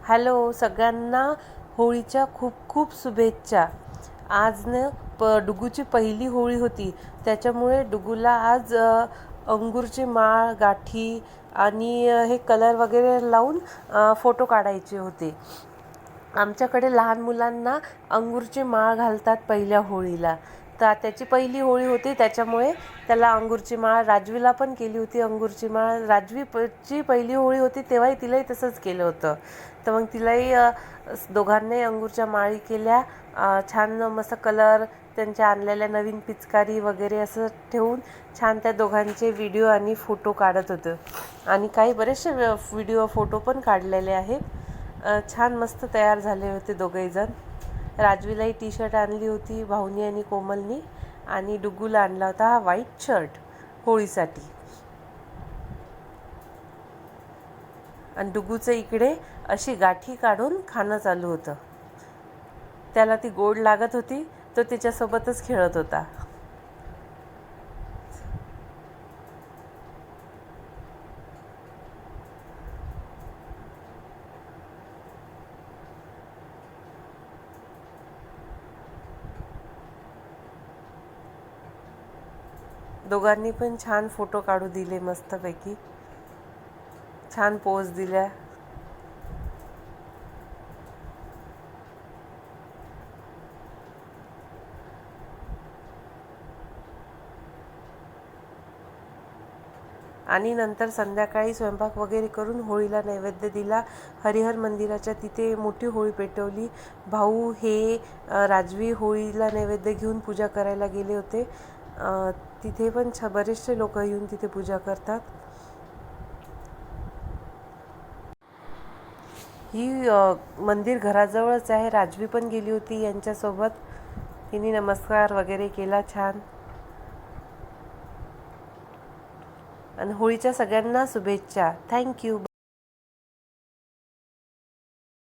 Hello सगळ्यांना होळीच्या खूप खूप शुभेच्छा. आज डुगूची पहिली होळी होती, त्याच्यामुळे डुगूला आज अंगूरची माळ, गाठी आणि हे कलर वगैरे लावून फोटो काढायचे होते. आमच्याकडे लहान मुलांना अंगूरची माळ घालतात पहिल्या होळीला. तर त्याची पहिली होळी होती, त्याच्यामुळे त्याला अंगूरची माळ, राजवीला पण केली होती अंगूरची माळ. राजवीची पहिली होळी होती तेव्हाही तिलाही तसंच केलं होतं. तर मग तिलाही दोघांनाही अंगूरच्या माळी केल्या. छान मस्त कलर, त्यांच्या आणलेल्या नवीन पिचकारी वगैरे असं ठेवून छान त्या दोघांचे व्हिडिओ आणि फोटो काढत होतं. आणि काही बरेचसे व्हिडिओ फोटो पण काढलेले आहेत. छान मस्त तयार झाले होते दोघेजण. राजवीलाही टी शर्ट आणली होती भाऊनी आणि कोमलनी, आणि डुगूला आणला होता हा व्हाईट शर्ट होळीसाठी. आणि डुगूचं इकडे अशी गाठी काढून खाणं चालू होतं. त्याला ती गोड लागत होती, तो तिच्यासोबतच खेळत होता. दोघांनी पण छान फोटो काढू दिले, मस्तपैकी छान पोज दिल्या. आणि नंतर संध्याकाळी स्वयंपाक वगैरे करून होळीला नैवेद्य दिला. हरिहर मंदिराच्या तिथे मोठी होळी पेटवली. भाऊ हे राजवी होळीला नैवेद्य घेऊन पूजा करायला गेले होते. तिथे पण बरेचसे लोक येऊन तिथे पूजा करतात. ही मंदिर घराजवळच आहे. राजवी पण गेली होती यांच्यासोबत. तिने नमस्कार वगैरे केला छान. आणि होळीच्या सगळ्यांना शुभेच्छा. थँक्यू.